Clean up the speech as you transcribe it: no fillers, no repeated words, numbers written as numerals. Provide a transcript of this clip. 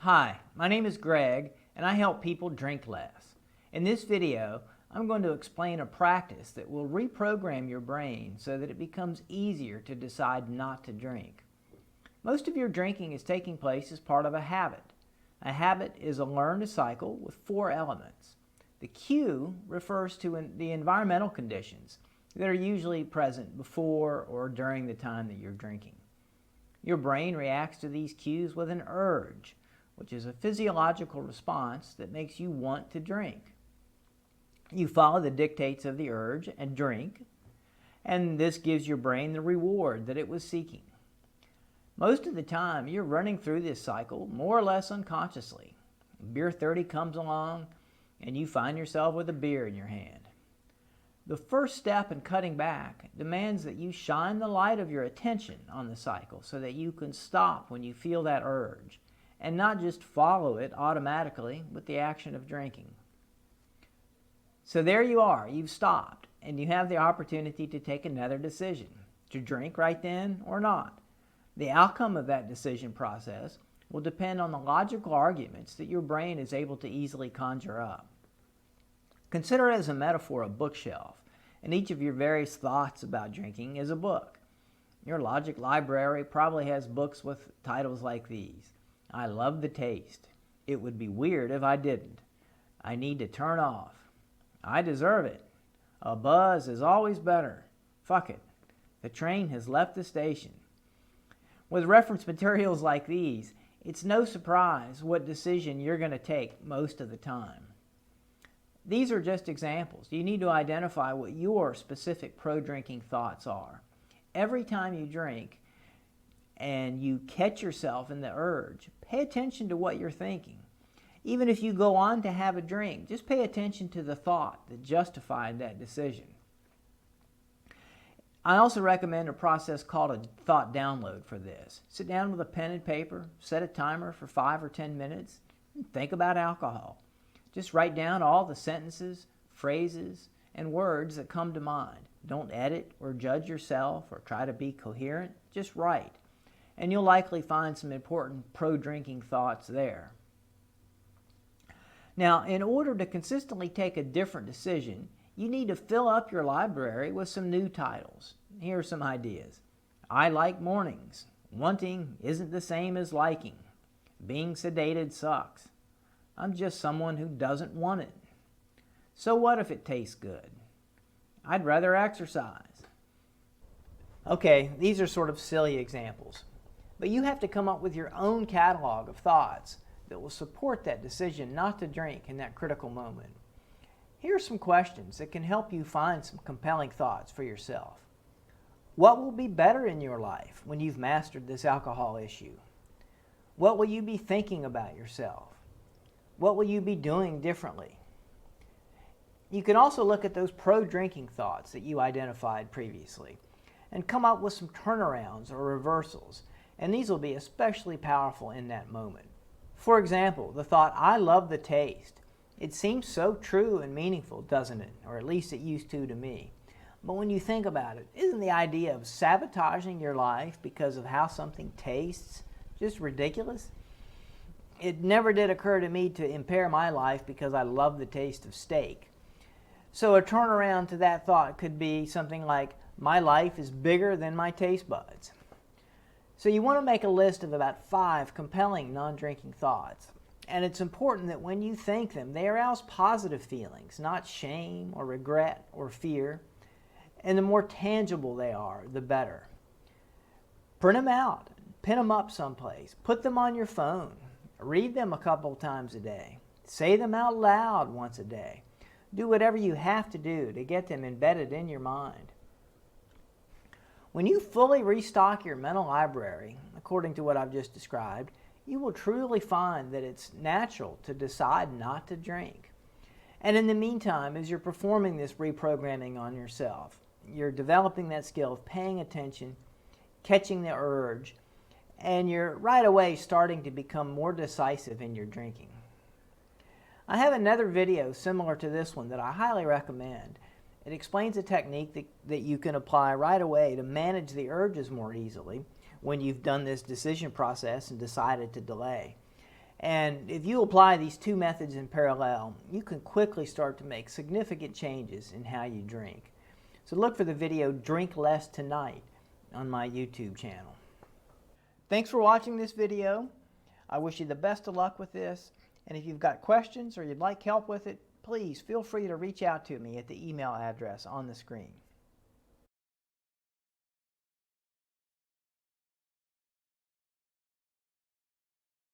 Hi, my name is Greg and I help people drink less. In this video, I'm going to explain a practice that will reprogram your brain so that it becomes easier to decide not to drink. Most of your drinking is taking place as part of a habit. A habit is a learned cycle with 4 elements. The cue refers to the environmental conditions that are usually present before or during the time that you're drinking. Your brain reacts to these cues with an urge, which is a physiological response that makes you want to drink. You follow the dictates of the urge and drink, and this gives your brain the reward that it was seeking. Most of the time, you're running through this cycle more or less unconsciously. Beer 30 comes along, and you find yourself with a beer in your hand. The first step in cutting back demands that you shine the light of your attention on the cycle so that you can stop when you feel that urge, and not just follow it automatically with the action of drinking. So there you are, you've stopped, and you have the opportunity to take another decision, to drink right then or not. The outcome of that decision process will depend on the logical arguments that your brain is able to easily conjure up. Consider it as a metaphor a bookshelf, and each of your various thoughts about drinking is a book. Your logic library probably has books with titles like these. I love the taste. It would be weird if I didn't. I need to turn off. I deserve it. A buzz is always better. Fuck it. The train has left the station. With reference materials like these, it's no surprise what decision you're going to take most of the time. These are just examples. You need to identify what your specific pro-drinking thoughts are. Every time you drink, and you catch yourself in the urge, pay attention to what you're thinking. Even if you go on to have a drink, just pay attention to the thought that justified that decision. I also recommend a process called a thought download for this. Sit down with a pen and paper, set a timer for 5 or 10 minutes, and think about alcohol. Just write down all the sentences, phrases, and words that come to mind. Don't edit or judge yourself or try to be coherent, just write. And you'll likely find some important pro-drinking thoughts there. Now, in order to consistently take a different decision, you need to fill up your library with some new titles. Here are some ideas. I like mornings. Wanting isn't the same as liking. Being sedated sucks. I'm just someone who doesn't want it. So what if it tastes good? I'd rather exercise. Okay, these are sort of silly examples. But you have to come up with your own catalog of thoughts that will support that decision not to drink in that critical moment. Here are some questions that can help you find some compelling thoughts for yourself. What will be better in your life when you've mastered this alcohol issue? What will you be thinking about yourself? What will you be doing differently? You can also look at those pro-drinking thoughts that you identified previously and come up with some turnarounds or reversals. And these will be especially powerful in that moment. For example, the thought, I love the taste. It seems so true and meaningful, doesn't it? Or at least it used to me. But when you think about it, isn't the idea of sabotaging your life because of how something tastes just ridiculous? It never did occur to me to impair my life because I love the taste of steak. So a turnaround to that thought could be something like, my life is bigger than my taste buds. So you want to make a list of about 5 compelling non-drinking thoughts. And it's important that when you think them, they arouse positive feelings, not shame or regret or fear. And the more tangible they are, the better. Print them out, pin them up someplace, put them on your phone, read them a couple times a day, say them out loud once a day. Do whatever you have to do to get them embedded in your mind. When you fully restock your mental library, according to what I've just described, you will truly find that it's natural to decide not to drink. And in the meantime, as you're performing this reprogramming on yourself, you're developing that skill of paying attention, catching the urge, and you're right away starting to become more decisive in your drinking. I have another video similar to this one that I highly recommend. It explains a technique that you can apply right away to manage the urges more easily when you've done this decision process and decided to delay. And if you apply these two methods in parallel, you can quickly start to make significant changes in how you drink. So look for the video Drink Less Tonight on my YouTube channel. Thanks for watching this video. I wish you the best of luck with this. And if you've got questions or you'd like help with it, please feel free to reach out to me at the email address on the screen.